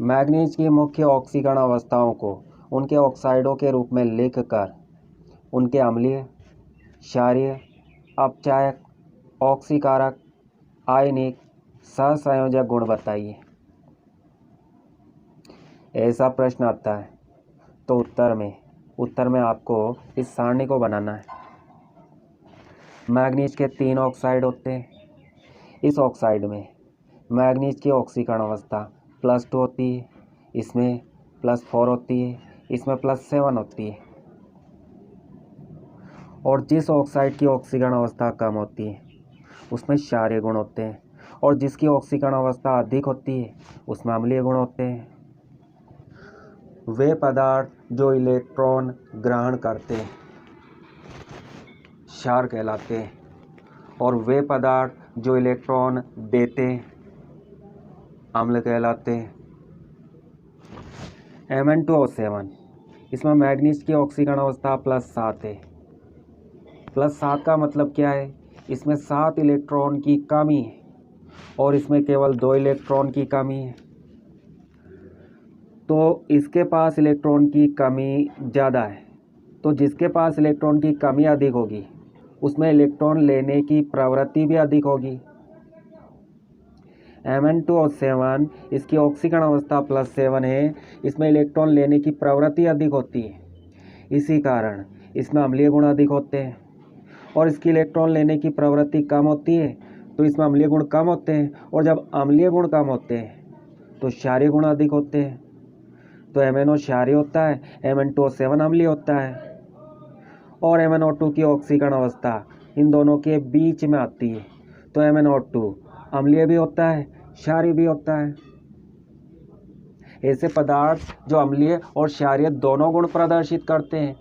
Manganese की मुख्य ऑक्सीकरण अवस्थाओं को उनके ऑक्साइडों के रूप में लिखकर उनके अम्लीय, क्षारीय, अपचायक, ऑक्सीकारक, आयनिक, सहसंयोजक गुण बताइए। ऐसा प्रश्न आता है तो उत्तर में आपको इस सारणी को बनाना है। मैग्नीज के 3 ऑक्साइड होते हैं। इस ऑक्साइड में मैग्नीज की ऑक्सीकरण अवस्था +2 होती है, इसमें +4 होती है, इसमें +7 होती है। और जिस ऑक्साइड की ऑक्सीकरण अवस्था कम होती है उसमें क्षारीय गुण होते हैं, और जिसकी ऑक्सीकरण अवस्था अधिक होती है उसमें अम्लीय गुण होते हैं। वे पदार्थ जो इलेक्ट्रॉन ग्रहण करते हैं क्षार कहलाते हैं, और वे पदार्थ जो इलेक्ट्रॉन देते हैं अम्ल कहलाते हैं। Mn2O7 इसमें मैग्नीज की ऑक्सीकरण अवस्था +7 है। +7 का मतलब क्या है? इसमें 7 इलेक्ट्रॉन की कमी है और इसमें केवल 2 इलेक्ट्रॉन की कमी है, तो इसके पास इलेक्ट्रॉन की कमी ज़्यादा है। तो जिसके पास इलेक्ट्रॉन की कमी अधिक होगी उसमें इलेक्ट्रॉन लेने की प्रवृत्ति भी अधिक होगी। Mn2O7 इसकी ऑक्सीकरण अवस्था +7 है, इसमें इलेक्ट्रॉन लेने की प्रवृत्ति अधिक होती है, इसी कारण इसमें अम्लीय गुण अधिक होते हैं। और इसकी इलेक्ट्रॉन लेने की प्रवृत्ति कम होती है तो इसमें अम्लीय गुण कम होते हैं, और जब अम्लीय गुण कम होते हैं तो क्षारीय गुण अधिक होते हैं। तो MnO क्षारीय होता है, Mn2O7 अम्लीय होता है, और MnO2 की ऑक्सीकरण अवस्था इन दोनों के बीच में आती है, तो MnO2 अम्लीय भी होता है, क्षारीय भी होता है। ऐसे पदार्थ जो अम्लीय और क्षारीय दोनों गुण प्रदर्शित करते हैं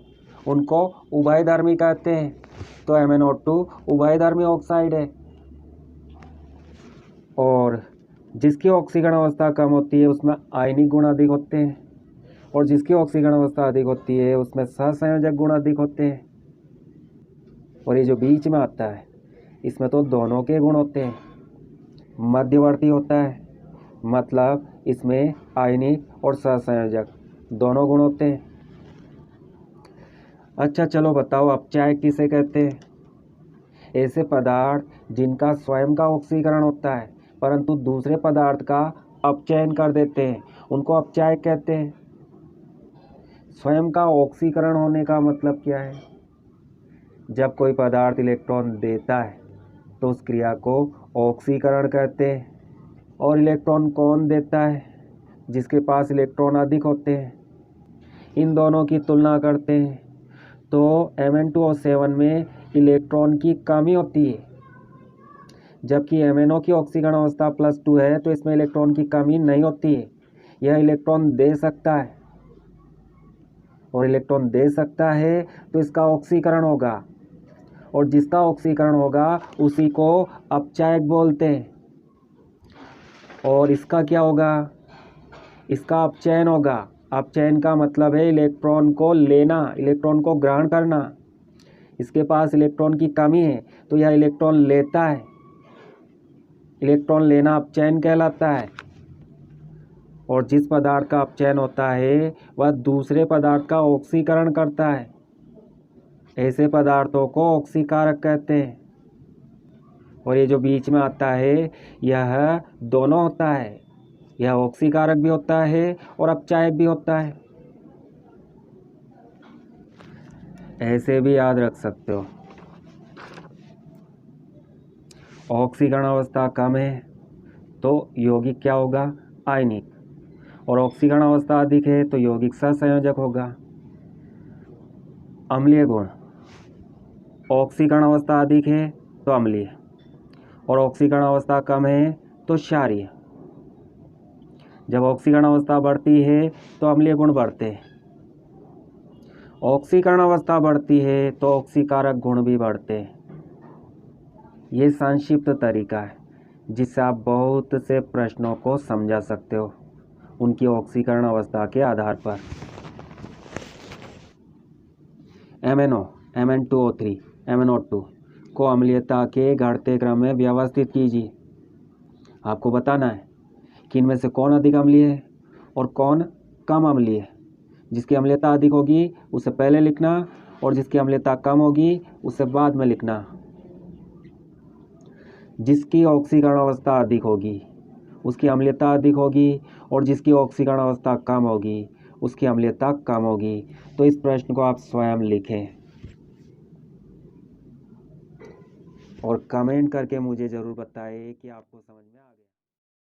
उनको उभयधर्मी कहते हैं। तो MnO2 उभयधर्मी ऑक्साइड है। और जिसकी ऑक्सीकरण अवस्था कम होती है उसमें आयनिक गुण अधिक होते हैं, और जिसकी ऑक्सीकरण अवस्था अधिक होती है उसमें सहसंयोजक गुण अधिक होते हैं। और ये जो बीच में आता है इसमें तो दोनों के गुण होते हैं, मध्यवर्ती होता है, मतलब इसमें आयनिक और सहसंयोजक दोनों गुण होते हैं। अच्छा चलो बताओ, अपचायक किसे कहते हैं? ऐसे पदार्थ जिनका स्वयं का ऑक्सीकरण होता है परंतु दूसरे पदार्थ का अपचयन कर देते हैं उनको अपचायक कहते हैं। स्वयं का ऑक्सीकरण होने का मतलब क्या है? जब कोई पदार्थ इलेक्ट्रॉन देता है तो उस क्रिया को ऑक्सीकरण कहते हैं। और इलेक्ट्रॉन कौन देता है? जिसके पास इलेक्ट्रॉन अधिक होते हैं। इन दोनों की तुलना करते हैं तो Mn2O7 में इलेक्ट्रॉन की कमी होती है, जबकि MnO की ऑक्सीकरण अवस्था +2 है तो इसमें इलेक्ट्रॉन की कमी नहीं होती है। यह इलेक्ट्रॉन दे सकता है, और इलेक्ट्रॉन दे सकता है तो इसका ऑक्सीकरण होगा, और जिसका ऑक्सीकरण होगा उसी को अपचायक बोलते हैं। और इसका क्या होगा? इसका अपचयन होगा। अपचयन का मतलब है इलेक्ट्रॉन को लेना, इलेक्ट्रॉन को ग्रहण करना। इसके पास इलेक्ट्रॉन की कमी है तो यह इलेक्ट्रॉन लेता है। इलेक्ट्रॉन लेना अपचयन कहलाता है। और जिस पदार्थ का अपचयन होता है वह दूसरे पदार्थ का ऑक्सीकरण करता है। ऐसे पदार्थों को ऑक्सीकारक कहते हैं। और ये जो बीच में आता है यह दोनों होता है, यह ऑक्सीकारक भी होता है और अपचायक भी होता है। ऐसे भी याद रख सकते हो, ऑक्सीकरण अवस्था कम है तो यौगिक क्या होगा? आयनिक, और ऑक्सीकरण अवस्था अधिक है तो यौगिक सहसंयोजक होगा। अम्लीय गुण, ऑक्सीकरण अवस्था अधिक है तो अम्लीय, और ऑक्सीकरण अवस्था कम है तो क्षारीय। जब ऑक्सीकरण अवस्था बढ़ती है तो अम्लीय गुण बढ़ते हैं, ऑक्सीकरण अवस्था बढ़ती है तो ऑक्सीकारक गुण भी बढ़ते हैं। ये संक्षिप्त तरीका है जिससे आप बहुत से प्रश्नों को समझा सकते हो उनकी ऑक्सीकरण अवस्था के आधार पर। MnO, Mn2O3, MnO2 को अम्लीयता के घटते क्रम में व्यवस्थित कीजिए। आपको बताना है कि इनमें से कौन अधिक अम्लीय है और कौन कम अम्लीय। जिसकी अम्लीयता अधिक होगी उससे पहले लिखना और जिसकी अम्लीयता कम होगी उससे बाद में लिखना। जिसकी ऑक्सीकरण अवस्था अधिक होगी उसकी अम्लीयता अधिक होगी और जिसकी ऑक्सीकरण अवस्था कम होगी उसकी अम्लीयता कम होगी। तो इस प्रश्न को आप स्वयं लिखें और कमेंट करके मुझे ज़रूर बताएं कि आपको समझ में आ गया।